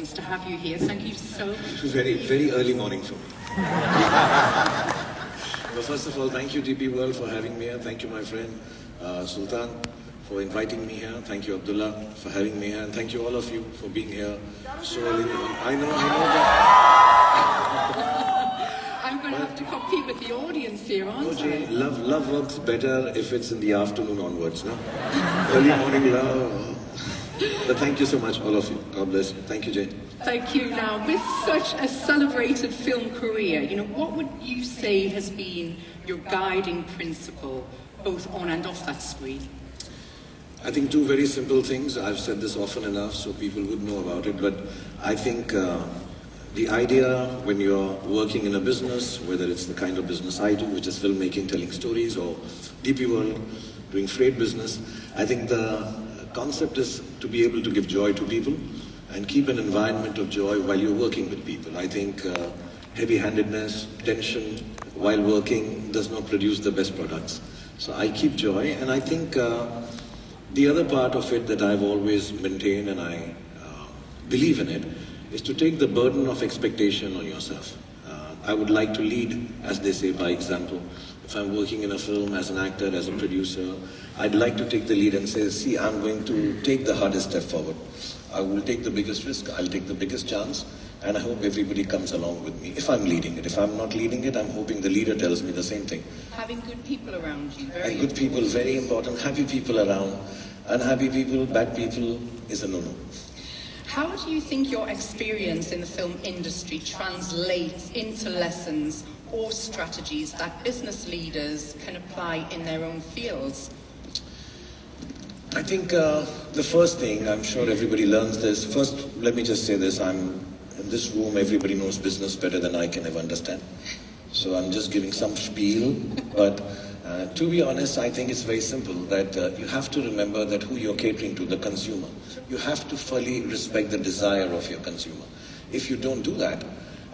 audience to have you here. Thank you so much. Very, very early morning for me. Well, first of all, thank you DP World for having me here. Thank you my friend Sultan for inviting me here. Thank you Abdullah for having me here. And thank you all of you for being here so early. I know that. I'm going to have to compete with the audience here, aren't I? Love works better if it's in the afternoon onwards, no? Early morning love. But thank you so much, all of you. God bless you. Thank you, Jane. Thank you. Now, with such a celebrated film career, what would you say has been your guiding principle, both on and off that screen? I think two very simple things. I've said this often enough so people would know about it, but I think the idea when you're working in a business, whether it's the kind of business I do, which is filmmaking, telling stories, or DP World, doing freight business, I think the concept is to be able to give joy to people and keep an environment of joy while you're working with people. I think heavy-handedness, tension while working does not produce the best products. So I keep joy, and I think the other part of it that I've always maintained, and I believe in it, is to take the burden of expectation on yourself. I would like to lead, as they say, by example. If I'm working in a film as an actor, as a producer, I'd like to take the lead and say, see, I'm going to take the hardest step forward. I will take the biggest risk, I'll take the biggest chance, and I hope everybody comes along with me. If I'm leading it, if I'm not leading it, I'm hoping the leader tells me the same thing. Having good people around you, and good people, very important. Happy people around. Unhappy people, bad people is a no-no. How do you think your experience in the film industry translates into lessons or strategies that business leaders can apply in their own fields? I think the first thing, I'm sure everybody learns this. First, let me just say this. In this room, everybody knows business better than I can ever understand. So I'm just giving some spiel. But to be honest, I think it's very simple that you have to remember that who you're catering to, the consumer. You have to fully respect the desire of your consumer. If you don't do that,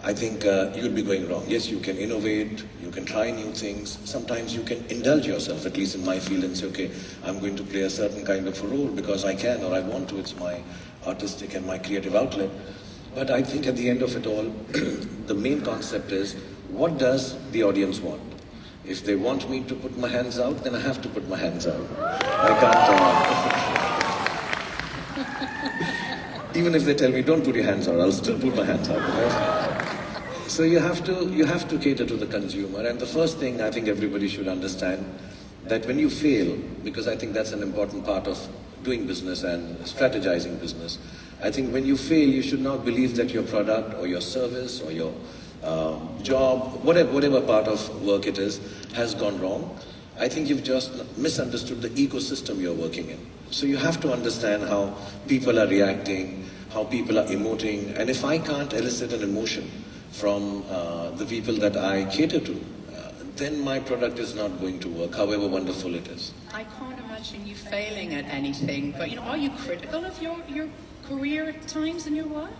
I think you'll be going wrong. Yes, you can innovate, you can try new things. Sometimes you can indulge yourself, at least in my field, and say, okay, I'm going to play a certain kind of a role because I can or I want to. It's my artistic and my creative outlet. But I think at the end of it all, the main concept is, what does the audience want? If they want me to put my hands out, then I have to put my hands out. I can't... Even if they tell me, don't put your hands out, I'll still put my hands out. Right? So you have to cater to the consumer. And the first thing I think everybody should understand, that when you fail, because I think that's an important part of doing business and strategizing business, I think when you fail, you should not believe that your product or your service or your job, whatever part of work it is, has gone wrong. I think you've just misunderstood the ecosystem you're working in. So you have to understand how people are reacting, how people are emoting, and if I can't elicit an emotion from the people that I cater to, then my product is not going to work, however wonderful it is. I can't imagine you failing at anything, but are you critical of your career at times in your work?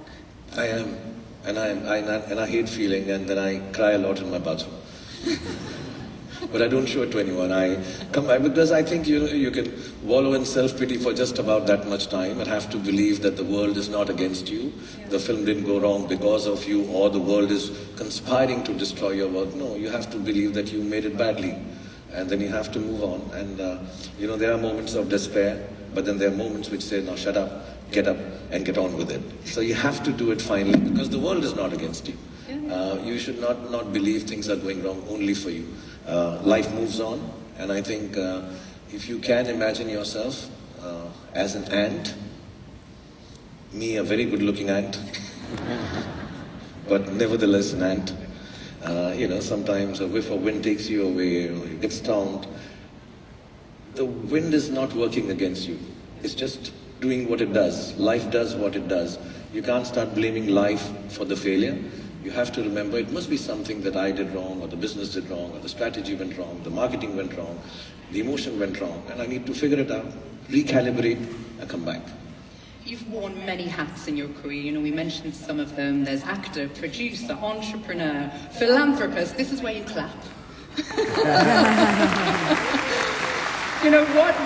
I am. And I hate feeling, and then I cry a lot in my bathroom. But I don't show it to anyone. I come back because I think you can wallow in self-pity for just about that much time and have to believe that the world is not against you. Yeah. The film didn't go wrong because of you, or the world is conspiring to destroy your work. No, you have to believe that you made it badly, and then you have to move on. And there are moments of despair, but then there are moments which say, no, shut up, get up, and get on with it. So you have to do it finally, because the world is not against you. You should not believe things are going wrong only for you. Life moves on, and I think if you can imagine yourself as an ant, me a very good looking ant, but nevertheless an ant, sometimes a whiff of wind takes you away, or you get stoned. The wind is not working against you, it's just doing what it does. Life does what it does. You can't start blaming life for the failure. You have to remember it must be something that I did wrong, or the business did wrong, or the strategy went wrong, the marketing went wrong, the emotion went wrong, and I need to figure it out, recalibrate, and come back. You've worn many hats in your career. We mentioned some of them. There's actor, producer, entrepreneur, philanthropist. This is where you clap.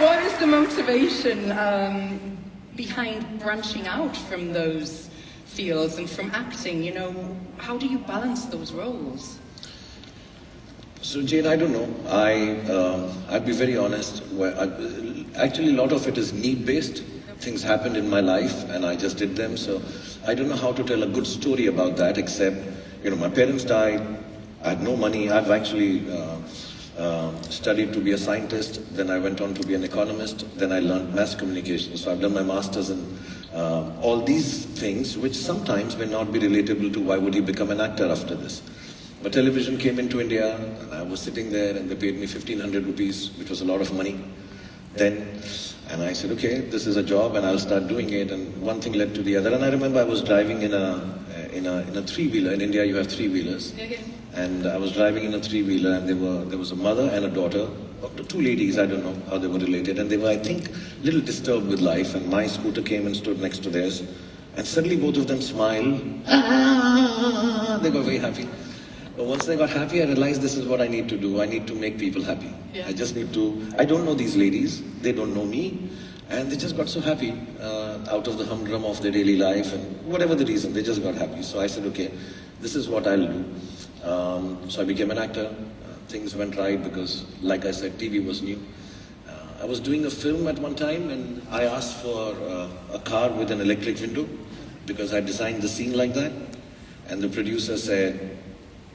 What is the motivation behind branching out from those fields and from acting, you know, how do you balance those roles? So Jane, I don't know. I'd be very honest. Actually, a lot of it is need-based. Things happened in my life, and I just did them. So I don't know how to tell a good story about that. Except, you know, my parents died. I had no money. I've actually studied to be a scientist. Then I went on to be an economist. Then I learned mass communication. So I've done my masters in all these things, which sometimes may not be relatable to why would he become an actor after this. But television came into India, and I was sitting there, and they paid me 1,500 rupees, which was a lot of money then. And I said, okay, this is a job, and I'll start doing it. And one thing led to the other. And I remember I was driving in a three-wheeler. In India, you have three-wheelers. Yeah. And I was driving in a three-wheeler, and there was a mother and a daughter, two ladies. I don't know how they were related, and they were, I think, a little disturbed with life. And my scooter came and stood next to theirs, and suddenly both of them smiled. They got very happy. But once they got happy, I realized this is what I need to do. I need to make people happy. Yeah. I just need to, I don't know these ladies, they don't know me, and they just got so happy out of the humdrum of their daily life, and whatever the reason, they just got happy. So I said, okay, this is what I'll do. So I became an actor. Things went right because, like I said, TV was new. I was doing a film at one time, and I asked for a car with an electric window because I designed the scene like that. And the producer said,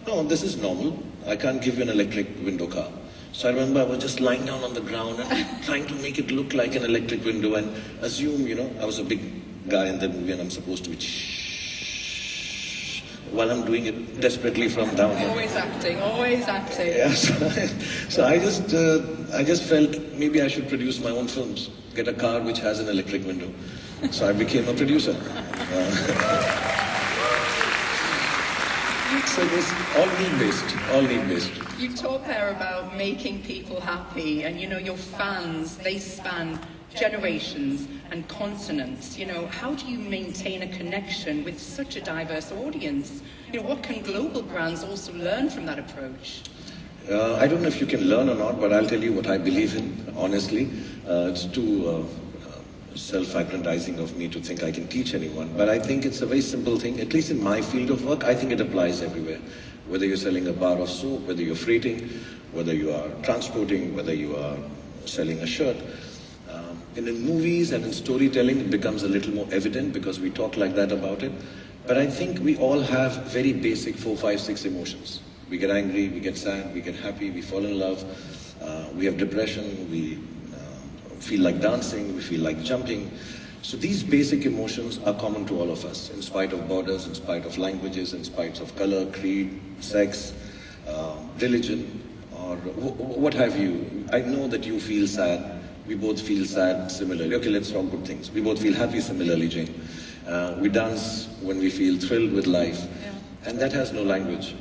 no, this is normal. I can't give you an electric window car. So I remember I was just lying down on the ground and trying to make it look like an electric window and assume, you know, I was a big guy in the movie and I'm supposed to be while I'm doing it desperately from down here. Always acting, always acting. Yeah, so I just felt maybe I should produce my own films, get a car which has an electric window. So I became a producer. So it was all need-based. You've talked there about making people happy, and you know, your fans, they span generations and continents. You know, how do you maintain a connection with such a diverse audience? You know, what can global brands also learn from that approach? I don't know if you can learn or not, but I'll tell you what I believe in, honestly. It's too self-aggrandizing of me to think I can teach anyone, but I think it's a very simple thing. At least in my field of work, I think it applies everywhere. Whether you're selling a bar of soap, whether you're freighting, whether you are transporting, whether you are selling a shirt. And in movies and in storytelling, it becomes a little more evident because we talk like that about it. But I think we all have very basic 4, 5, 6 emotions. We get angry, we get sad, we get happy, we fall in love, we have depression, we feel like dancing, we feel like jumping. So these basic emotions are common to all of us, in spite of borders, in spite of languages, in spite of color, creed, sex, religion, or what have you. I know that you feel sad. We both feel sad similarly. Okay, let's talk good things. We both feel happy similarly, Jane. We dance when we feel thrilled with life. Yeah. And that has no language.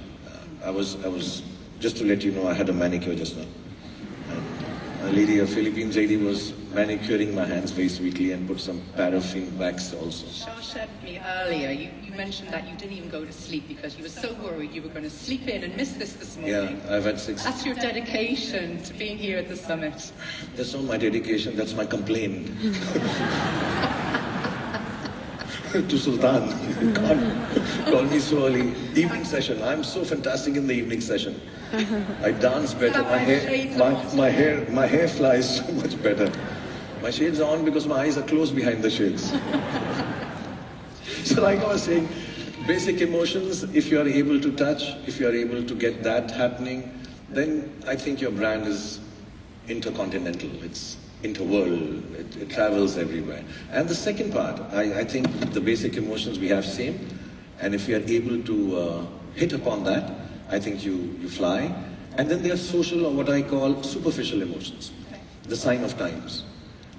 I was, just to let you know, I had a manicure just now. A lady, a Philippine lady, was manicuring my hands very sweetly and put some paraffin wax also. Shah said to me earlier, you mentioned that you didn't even go to sleep because you were so worried you were going to sleep in and miss this morning. Yeah, I've had 6. That's your dedication to being here at the summit. That's not my dedication, that's my complaint. To Sultan. God, call me so early. Evening session. I'm so fantastic in the evening session. I dance better. My hair flies so much better. My shades are on because my eyes are closed behind the shades. So like I was saying, basic emotions, if you are able to touch, if you are able to get that happening, then I think your brand is intercontinental. It's interworld, it travels everywhere. And the second part, I think the basic emotions we have same, and if you are able to hit upon that, I think you fly. And then there are social, or what I call superficial emotions, the sign of times,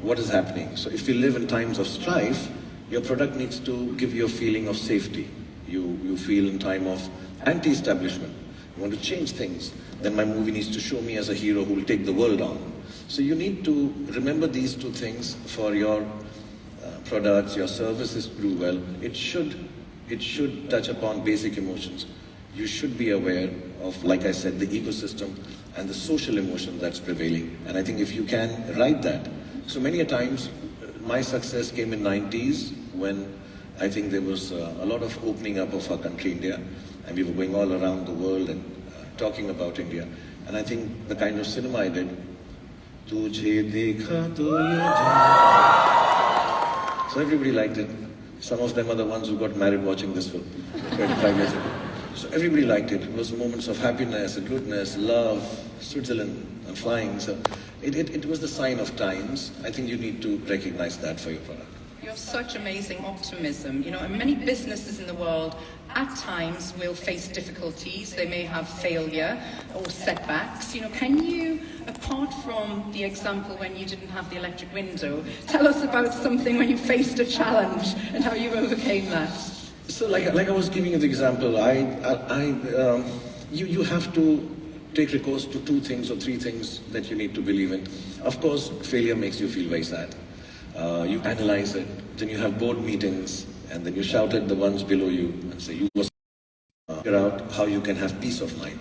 what is happening. So if you live in times of strife, your product needs to give you a feeling of safety. You feel in time of anti-establishment, you want to change things, then my movie needs to show me as a hero who will take the world on. So you need to remember these two things for your products, your services to do well. It should touch upon basic emotions. You should be aware of, like I said, the ecosystem and the social emotion that's prevailing. And I think if you can write that. So many a times, my success came in 90s when I think there was a lot of opening up of our country, India, and we were going all around the world and talking about India. And I think the kind of cinema I did, Tujhe dekha to ye jaan. So everybody liked it. Some of them are the ones who got married watching this film 25 years ago. So everybody liked it. It was moments of happiness, goodness, love, Switzerland, and flying. So it was the sign of times. I think you need to recognize that for your product. You have such amazing optimism, you know, and many businesses in the world at times will face difficulties. They may have failure or setbacks. You know, can you, apart from the example when you didn't have the electric window, tell us about something when you faced a challenge and how you overcame that? So like I was giving you the example, you have to take recourse to 2 things or 3 things that you need to believe in. Of course, failure makes you feel very sad. You analyze it, then you have board meetings, and then you shout at the ones below you and say, you must figure out how you can have peace of mind.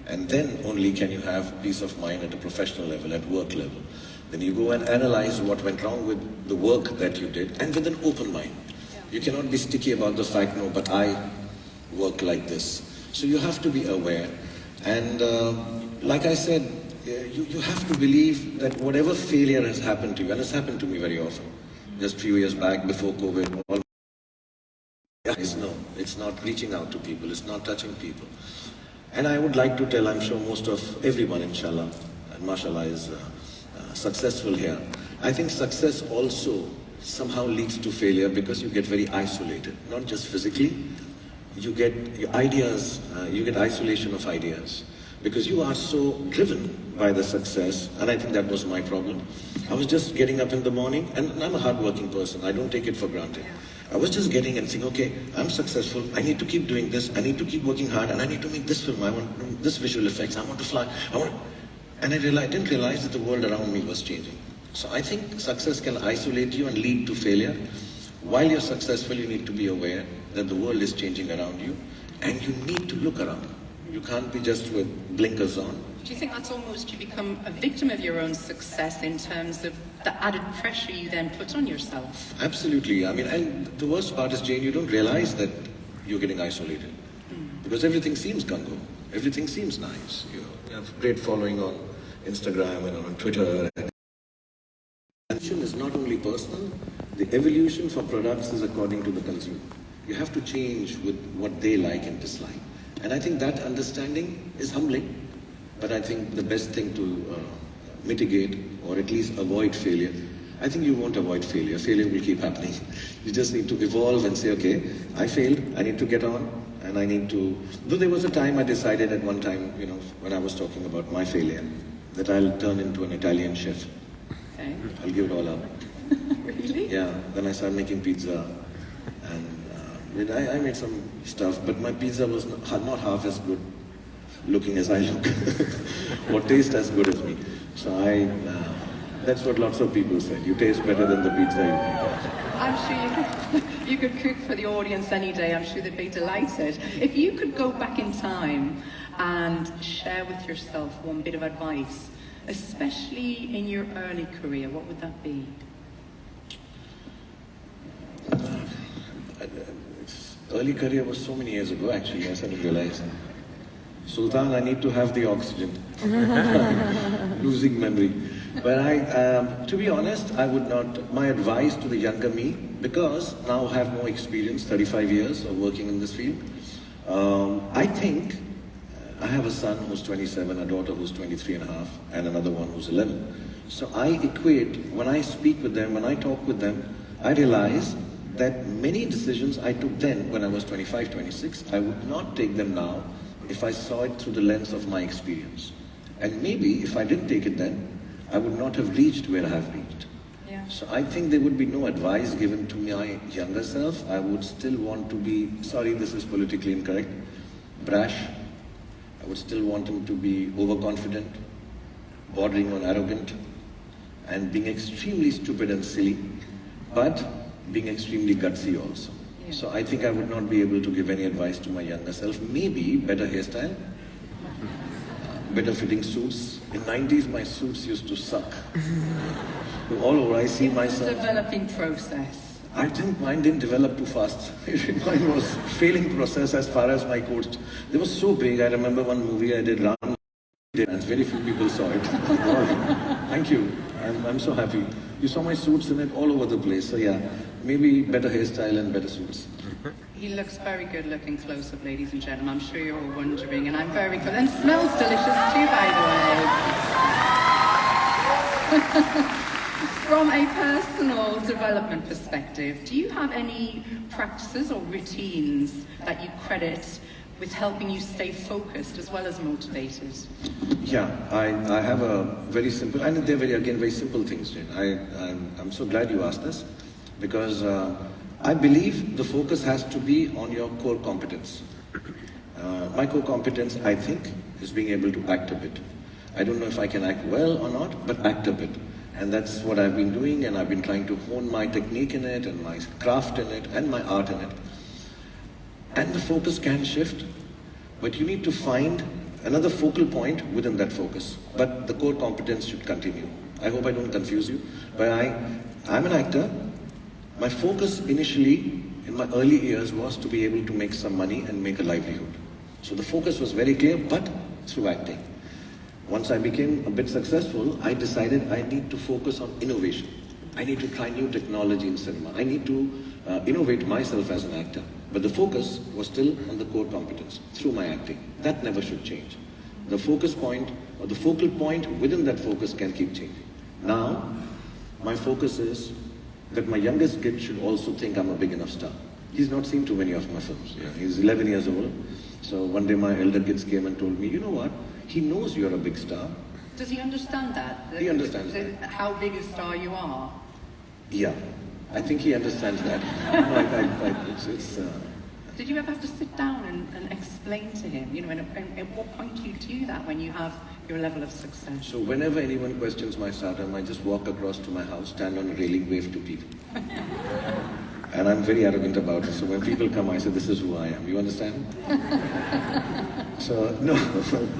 And then only can you have peace of mind at a professional level, at work level. Then you go and analyze what went wrong with the work that you did, and with an open mind. You cannot be sticky about the fact, no, but I work like this. So you have to be aware. And like I said, you have to believe that whatever failure has happened to you, and it's happened to me very often, just a few years back before COVID, no, it's not reaching out to people, it's not touching people. And I would like to tell, I'm sure most of everyone, inshallah, and mashallah, is successful here. I think success also somehow leads to failure because you get very isolated, not just physically. You get your ideas, you get isolation of ideas because you are so driven by the success, and I think that was my problem. I was just getting up in the morning, and I'm a hard-working person, I don't take it for granted. I was just getting and saying, okay, I'm successful, I need to keep doing this, I need to keep working hard, and I need to make this film, I want this visual effects, I want to fly, and I didn't realize that the world around me was changing. So I think success can isolate you and lead to failure. While you're successful, you need to be aware that the world is changing around you, and you need to look around. You can't be just with blinkers on. Do you think that's almost you become a victim of your own success in terms of the added pressure you then put on yourself? Absolutely. I mean, and the worst part is, Jane, you don't realize that you're getting isolated. Because everything seems gung-ho. Everything seems nice. You have great following on Instagram and on Twitter. Evolution is not only personal, the evolution for products is according to the consumer. You have to change with what they like and dislike. And I think that understanding is humbling, but I think the best thing to mitigate or at least avoid failure, I think you won't avoid failure. Failure will keep happening. You just need to evolve and say, okay, I failed, I need to get on, and I need to... Though there was a time I decided at one time, you know, when I was talking about my failure, that I'll turn into an Italian chef. Okay. I'll give it all up. Really? Yeah, then I started making pizza, and I made some stuff, but my pizza was not half as good looking as I look, or taste as good as me. So that's what lots of people said. You taste better than the pizza you make. I'm sure you could cook for the audience any day. I'm sure they'd be delighted. If you could go back in time and share with yourself one bit of advice, especially in your early career, what would that be? Early career was so many years ago, actually, I didn't realize. Sultan, I need to have the oxygen. Losing memory. But to be honest, I would not, my advice to the younger me, because now I have more experience, 35 years of working in this field, I think, I have a son who's 27, a daughter who's 23 and a half, and another one who's 11. So I equate, when I speak with them, when I talk with them, I realize that many decisions I took then, when I was 25, 26, I would not take them now if I saw it through the lens of my experience. And maybe if I didn't take it then, I would not have reached where I have reached. Yeah. So I think there would be no advice given to my younger self. I would still want to be, sorry, this is politically incorrect, brash. I would still want him to be overconfident, bordering on arrogant, and being extremely stupid and silly, but being extremely gutsy also. Yeah. So I think I would not be able to give any advice to my younger self. Maybe better hairstyle, better fitting suits. In 90s, my suits used to suck. All over, I see myself. It's a developing process. Mine didn't develop too fast. Mine was failing process as far as my coach. They were so big. I remember one movie I did, Ram, and very few people saw it. Thank you. I'm so happy. You saw my suits in it all over the place. So yeah, maybe better hairstyle and better suits. He looks very good looking close up, ladies and gentlemen. I'm sure you're all wondering, and I'm very good. And smells delicious too, by the way. From a personal development perspective, do you have any practices or routines that you credit with helping you stay focused as well as motivated? Yeah, I have a very simple, and they're very simple things, Jane. I'm so glad you asked this, because I believe the focus has to be on your core competence. My core competence, I think, is being able to act a bit. I don't know if I can act well or not, but act a bit. And that's what I've been doing, and I've been trying to hone my technique in it, and my craft in it, and my art in it. And the focus can shift, but you need to find another focal point within that focus. But the core competence should continue. I hope I don't confuse you, but I'm an actor. My focus initially, in my early years, was to be able to make some money and make a livelihood. So the focus was very clear, but through acting. Once I became a bit successful, I decided I need to focus on innovation. I need to try new technology in cinema. I need to innovate myself as an actor. But the focus was still on the core competence through my acting. That never should change. The focus point or the focal point within that focus can keep changing. Now, my focus is that my youngest kid should also think I'm a big enough star. He's not seen too many of my films. Yeah, he's 11 years old. So one day my elder kids came and told me, you know what? He knows you're a big star. Does he understand that? He understands that. How big a star you are? Yeah, I think he understands that. Did you ever have to sit down and explain to him, and at what point do you do that when you have your level of success? So whenever anyone questions my stardom, I just walk across to my house, stand on a railing, wave to people. And I'm very arrogant about it. So when people come, I say, this is who I am. You understand? So, no,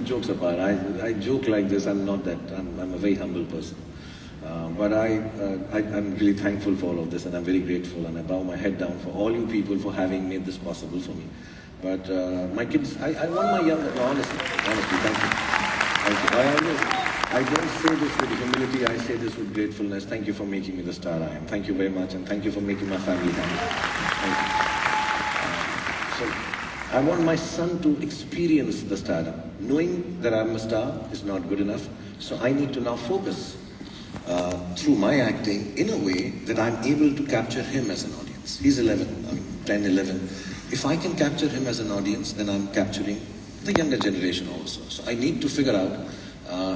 jokes apart. I joke like this. I'm not that. I'm a very humble person. But I'm really thankful for all of this, and I'm very grateful, and I bow my head down for all you people for having made this possible for me. But my kids, I want my young, no, honestly, thank you. Thank you. I don't say this with humility, I say this with gratefulness. Thank you for making me the star I am. Thank you very much, and thank you for making my family happy. Thank you. So, I want my son to experience the stardom. Knowing that I'm a star is not good enough, so I need to now focus through my acting in a way that I'm able to capture him as an audience. He's 10, 11. If I can capture him as an audience, then I'm capturing the younger generation also. So I need to figure out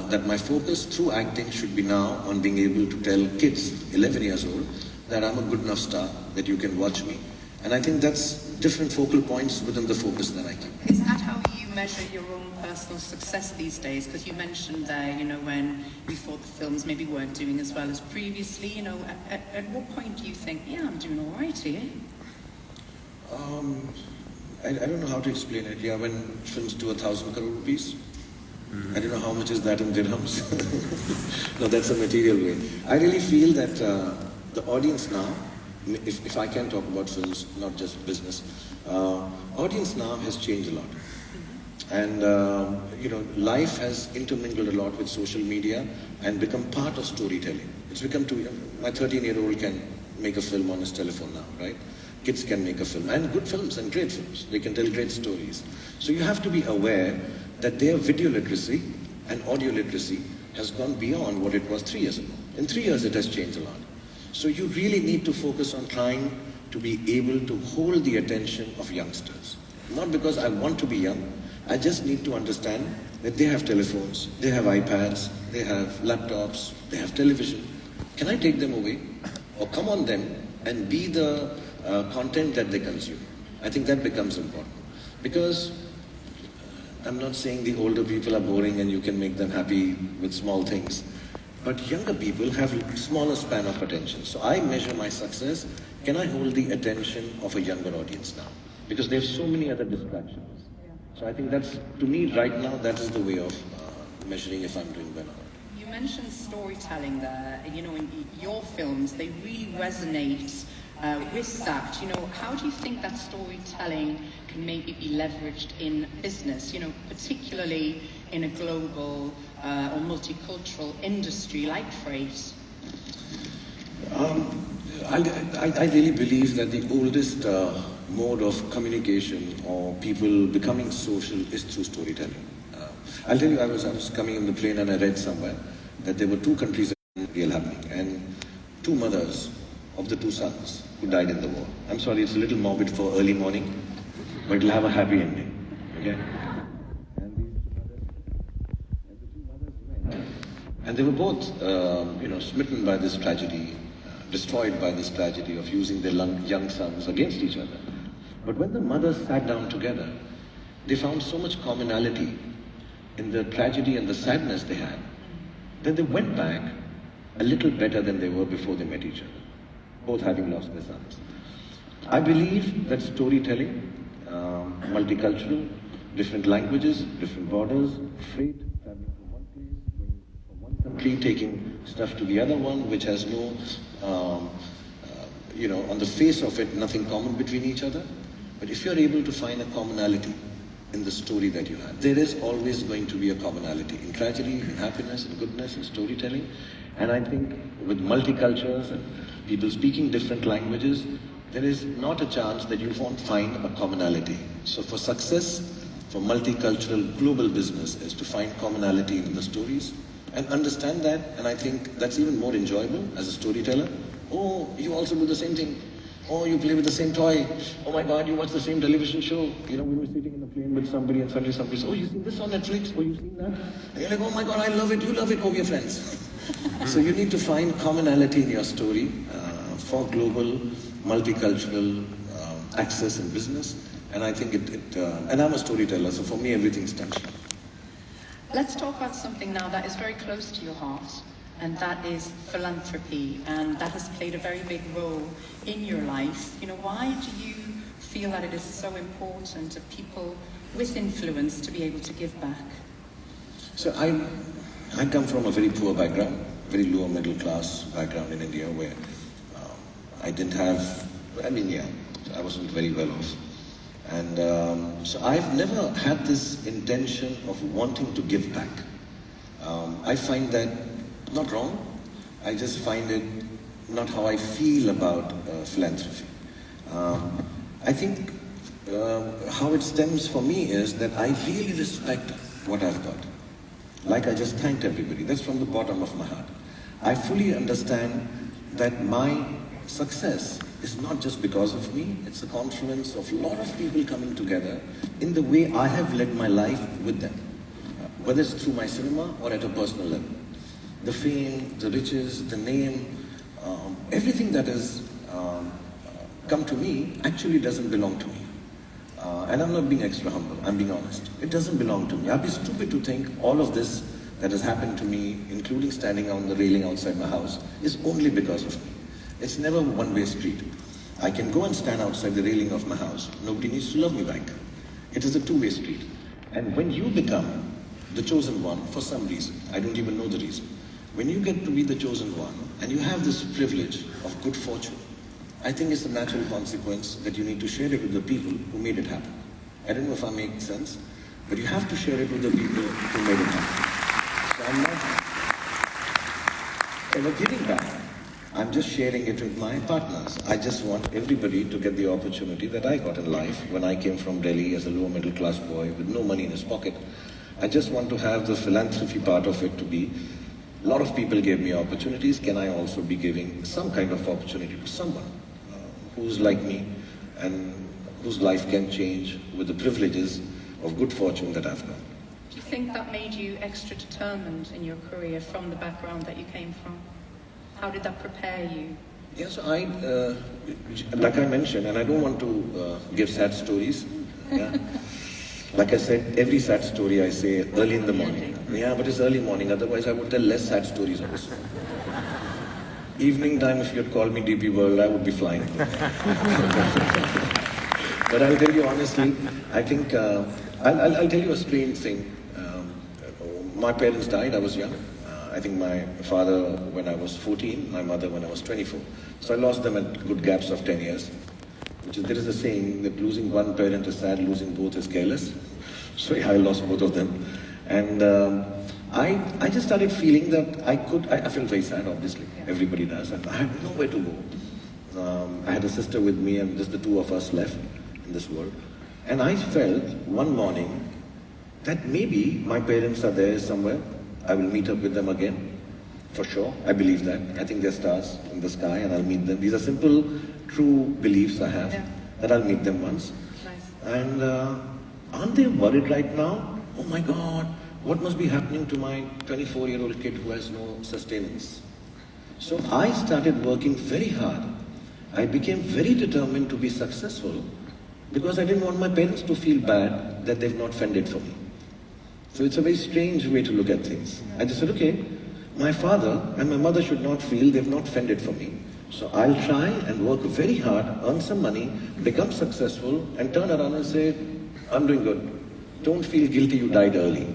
that my focus through acting should be now on being able to tell kids, 11 years old, that I'm a good enough star, that you can watch me. And I think that's different focal points within the focus that I keep. Is that how you measure your own personal success these days? Because you mentioned there, when you thought the films maybe weren't doing as well as previously, at what point do you think, yeah, I'm doing all right here? I don't know how to explain it. Yeah, when films do 1,000 crore rupees, I don't know how much is that in dirhams. No, that's a material way. I really feel that the audience now, if I can talk about films, not just business, audience now has changed a lot. And, life has intermingled a lot with social media and become part of storytelling. It's become my 13-year-old can make a film on his telephone now, right? Kids can make a film, and good films and great films. They can tell great stories. So you have to be aware that their video literacy and audio literacy has gone beyond what it was 3 years ago. In 3 years, it has changed a lot. So you really need to focus on trying to be able to hold the attention of youngsters. Not because I want to be young, I just need to understand that they have telephones, they have iPads, they have laptops, they have television. Can I take them away? Or come on them and be the content that they consume? I think that becomes important. Because I'm not saying the older people are boring and you can make them happy with small things. But younger people have a smaller span of attention. So I measure my success. Can I hold the attention of a younger audience now? Because they have so many other distractions. So I think that's, to me right now, that is the way of measuring if I'm doing well or not. You mentioned storytelling there. In your films, they really resonate with that, you know, how do you think that storytelling can maybe be leveraged in business, you know, particularly in a global or multicultural industry like freight? I really believe that the oldest mode of communication or people becoming social is through storytelling. I'll tell you, I was coming in the plane and I read somewhere that there were two countries real happening and two mothers of the two sons who died in the war. I'm sorry, it's a little morbid for early morning, but it'll have a happy ending. Okay? And the two mothers went. And they were both, smitten by this tragedy, destroyed by this tragedy of using their young sons against each other. But when the mothers sat down together, they found so much commonality in the tragedy and the sadness they had, that they went back a little better than they were before they met each other, both having lost their sons. I believe that storytelling, multicultural, different languages, different borders, freight, traveling from one place, going from one country, taking stuff to the other one, which has no, on the face of it, nothing common between each other. But if you're able to find a commonality in the story that you have, there is always going to be a commonality in tragedy, in happiness, in goodness, in storytelling. And I think with multicultures and people speaking different languages, there is not a chance that you won't find a commonality. So for success, for multicultural global business is to find commonality in the stories and understand that. And I think that's even more enjoyable as a storyteller. Oh, you also do the same thing. Oh, you play with the same toy. Oh my God, you watch the same television show. You know, we were sitting in a plane with somebody and suddenly somebody says, oh, you seen this on Netflix? Oh, you seen that? And you're like, oh my God, I love it. You love it. Oh, we're friends. So you need to find commonality in your story for global, multicultural access in business. And I think and I'm a storyteller, so for me, everything's touched. Let's talk about something now that is very close to your heart, and that is philanthropy, and that has played a very big role in your life. You know, why do you feel that it is so important to people with influence to be able to give back? So I come from a very poor background, very lower middle class background in India, where I didn't have, I wasn't very well off. And so I've never had this intention of wanting to give back. I find that not wrong. I just find it not how I feel about philanthropy. I think how it stems for me is that I really respect what I've got. Like I just thanked everybody. That's from the bottom of my heart. I fully understand that my success is not just because of me. It's a confluence of a lot of people coming together in the way I have led my life with them. Whether it's through my cinema or at a personal level. The fame, the riches, the name, everything that has come to me actually doesn't belong to me. And I'm not being extra humble, I'm being honest. It doesn't belong to me. I'd be stupid to think all of this that has happened to me, including standing on the railing outside my house, is only because of me. It's never a one-way street. I can go and stand outside the railing of my house. Nobody needs to love me back. It is a two-way street. And when you become the chosen one for some reason, I don't even know the reason, when you get to be the chosen one and you have this privilege of good fortune, I think it's a natural consequence that you need to share it with the people who made it happen. I don't know if I make sense, but you have to share it with the people who made it happen. So I'm not ever giving back. I'm just sharing it with my partners. I just want everybody to get the opportunity that I got in life when I came from Delhi as a lower middle class boy with no money in his pocket. I just want to have the philanthropy part of it to be, a lot of people gave me opportunities. Can I also be giving some kind of opportunity to someone who's like me and whose life can change with the privileges of good fortune that I've got? Do you think that made you extra determined in your career from the background that you came from? How did that prepare you? Yes, like I mentioned, and I don't want to give sad stories. Yeah. Like I said, every sad story I say early in the morning. Yeah, but it's early morning, otherwise I would tell less sad stories also. Evening time, if you had called me DP World, I would be flying. But I'll tell you honestly, I think, I'll tell you a strange thing. My parents died, I was young. I think my father when I was 14, my mother when I was 24. So I lost them at good gaps of 10 years. There is a saying that losing one parent is sad, losing both is careless. So yeah, I lost both of them. And I just started feeling that I felt very sad, obviously. Everybody does. And I had nowhere to go. I had a sister with me and just the two of us left in this world. And I felt one morning that maybe my parents are there somewhere. I will meet up with them again, for sure. I believe that. I think they're stars in the sky and I'll meet them. These are simple, true beliefs I have, that I'll meet them once. Nice. And aren't they worried right now? Oh my God, what must be happening to my 24-year-old kid who has no sustenance? So I started working very hard. I became very determined to be successful because I didn't want my parents to feel bad that they've not fended for me. So it's a very strange way to look at things. I just said, okay, my father and my mother should not feel they've not fended for me. So I'll try and work very hard, earn some money, become successful, and turn around and say, I'm doing good. Don't feel guilty you died early.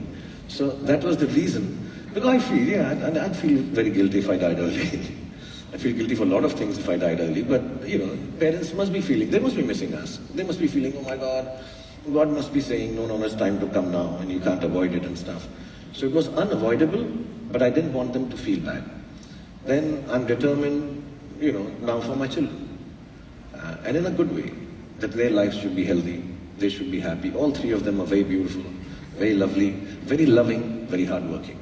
So that was the reason. Because I feel, I'd feel very guilty if I died early. I feel guilty for a lot of things if I died early. But, parents must be feeling, they must be missing us. They must be feeling, oh my God, God must be saying, no, it's time to come now, and you can't avoid it and stuff. So it was unavoidable, but I didn't want them to feel bad. Then I'm determined, now for my children. And in a good way, that their lives should be healthy, they should be happy. All three of them are very beautiful, very lovely, very loving, very hardworking.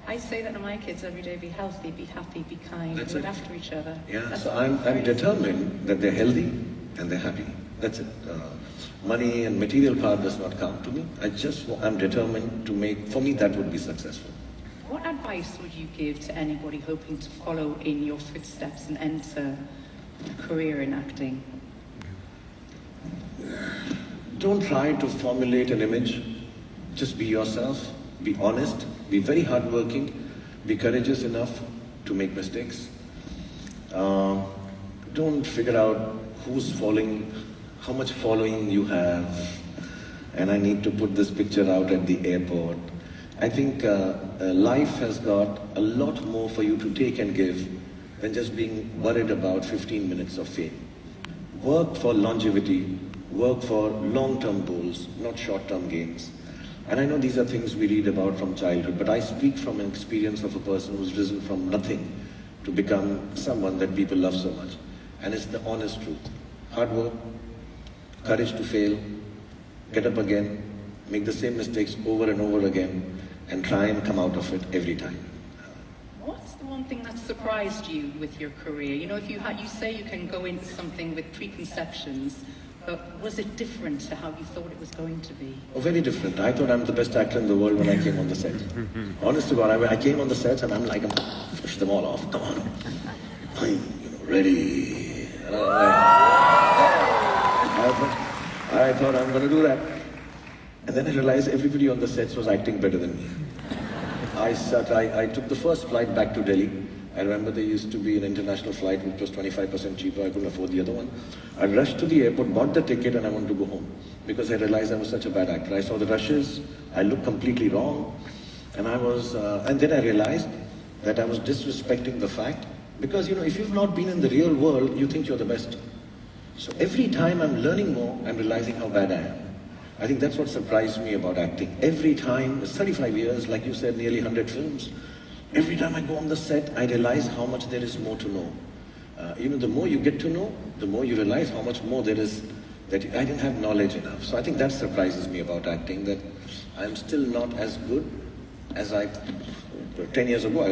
I say that to my kids every day: be healthy, be happy, be kind, look after each other. Yeah, so I'm determined that they're healthy and they're happy. That's it. Money and material power does not count to me. I'm determined to make, for me that would be successful. What advice would you give to anybody hoping to follow in your footsteps and enter a career in acting? Don't try to formulate an image. Just be yourself, be honest, be very hardworking, be courageous enough to make mistakes. Don't figure out who's following, how much following you have, and I need to put this picture out at the airport. I think life has got a lot more for you to take and give than just being worried about 15 minutes of fame. Work for longevity, work for long-term goals, not short-term gains. And I know these are things we read about from childhood, but I speak from an experience of a person who's risen from nothing to become someone that people love so much. And it's the honest truth. Hard work, courage to fail, get up again, make the same mistakes over and over again, and try and come out of it every time. What's the one thing that surprised you with your career? If you say you can go into something with preconceptions, but was it different to how you thought it was going to be? Oh, very different. I thought I'm the best actor in the world when I came on the set. Honest to God, I came on the set and I'm like, push them all off. Come on. I'm ready. And I thought I'm going to do that. And then I realized everybody on the sets was acting better than me. I took the first flight back to Delhi. I remember there used to be an international flight which was 25% cheaper. I couldn't afford the other one. I rushed to the airport, bought the ticket, and I wanted to go home because I realized I was such a bad actor. I saw the rushes, I looked completely wrong, and then I realized that I was disrespecting the fact because, if you've not been in the real world, you think you're the best. So every time I'm learning more, I'm realizing how bad I am. I think that's what surprised me about acting. Every time, it's 35 years, like you said, nearly 100 films. Every time I go on the set, I realize how much there is more to know. The more you get to know, the more you realize how much more there is that I didn't have knowledge enough. So I think that surprises me about acting, that I'm still not as good as 10 years ago,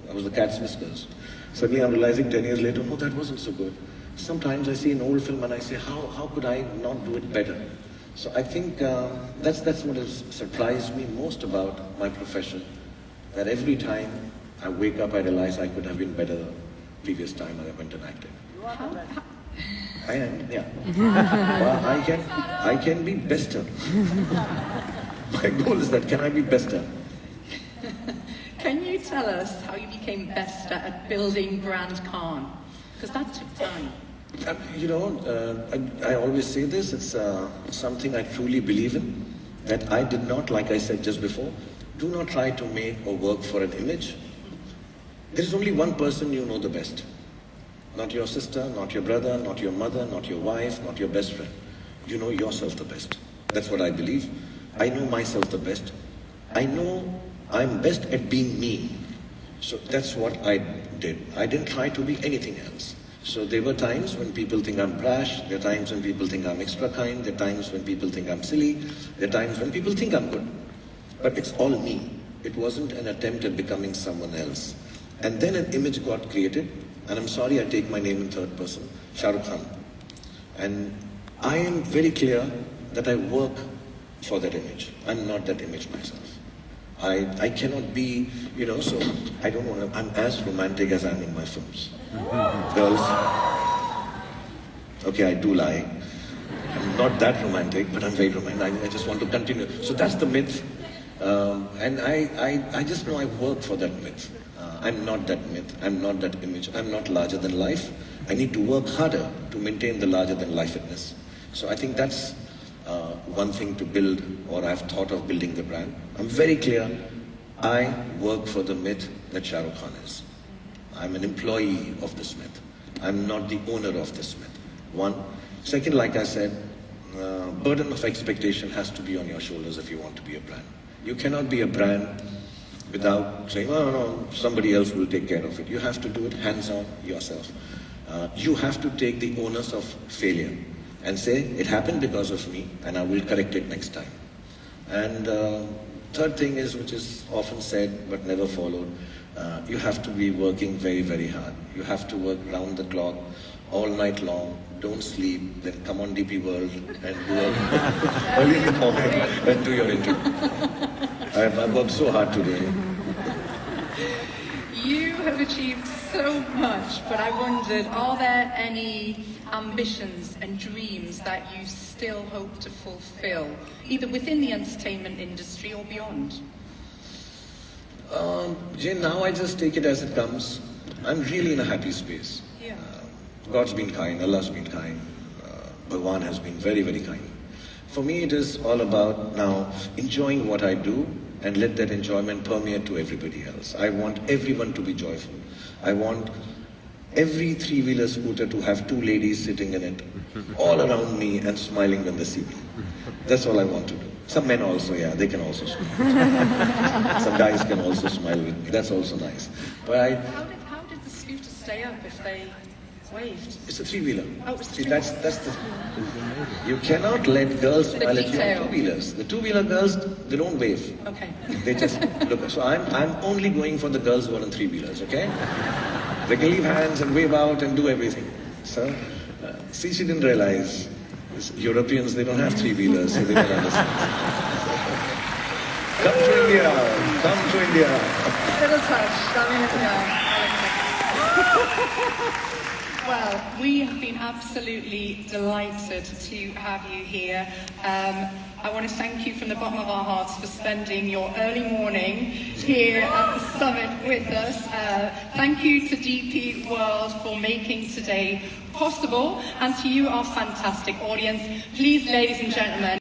I was the cat's whiskers. Suddenly I'm realizing 10 years later, no, that wasn't so good. Sometimes I see an old film and I say, how could I not do it better? So I think that's what has surprised me most about my profession. That every time I wake up, I realize I could have been better the previous time I went and acted. I am, yeah. Well, I can be better. My goal is that, can I be better? Can you tell us how you became best at building brand Khan? Because that took time. I always say this, it's something I truly believe in, that I did not, like I said just before, do not try to make or work for an image, There is only one person you know the best. Not your sister, not your brother, not your mother, not your wife, not your best friend. You know yourself the best. That's what I believe. I know myself the best. I know I'm best at being me. So that's what I did. I didn't try to be anything else. So there were times when people think I'm brash, there are times when people think I'm extra kind, there are times when people think I'm silly, there are times when people think I'm good. But it's all me. It wasn't an attempt at becoming someone else. And then an image got created, and I'm sorry I take my name in third person, Shahrukh Khan. And I am very clear that I work for that image. I'm not that image myself. I cannot be, so I don't want to, I'm as romantic as I am in my films. Girls, okay, I do lie. I'm not that romantic, but I'm very romantic. I just want to continue. So that's the myth. And I just know I work for that myth. I'm not that myth. I'm not that image. I'm not larger than life. I need to work harder to maintain the larger than life-ness. So I think that's one thing to build, or I've thought of building the brand. I'm very clear. I work for the myth that Shahrukh Khan is. I'm an employee of this myth. I'm not the owner of this myth. One. Second, like I said, burden of expectation has to be on your shoulders if you want to be a brand. You cannot be a brand without saying, oh, no, somebody else will take care of it. You have to do it hands-on yourself. You have to take the onus of failure and say, it happened because of me, and I will correct it next time. And third thing is, which is often said but never followed, you have to be working very, very hard. You have to work round the clock, all night long, don't sleep, then come on DP World and do early in the morning and do your interview. I've worked so hard today. You have achieved so much, but I wondered, are there any ambitions and dreams that you still hope to fulfill, either within the entertainment industry or beyond? Jane, now I just take it as it comes. I'm really in a happy space. Yeah. God's been kind, Allah's been kind, Bhagwan has been very, very kind. For me, it is all about now enjoying what I do and let that enjoyment permeate to everybody else. I want everyone to be joyful. I want every three-wheeler scooter to have two ladies sitting in it, all around me and smiling when they see me. That's all I want to do. Some men also, yeah, they can also smile. Some guys can also smile with me. That's also nice. But How did the scooter stay up if they waved? it's a three-wheeler. Oh, it's a See, three-wheeler. that's the... You cannot let girls smile at you on two-wheelers. The two-wheeler girls, they don't wave. Okay. They just look. So I'm only going for the girls who are on three-wheelers, okay? They can leave hands and wave out and do everything. So, see, she didn't realize. Europeans, they don't have three-wheelers, so they don't understand. Come to India. Come to India. Little touch. Well, we have been absolutely delighted to have you here. I want to thank you from the bottom of our hearts for spending your early morning here at the summit with us. Thank you to DP World for making today possible, and to you, our fantastic audience. Please, ladies and gentlemen,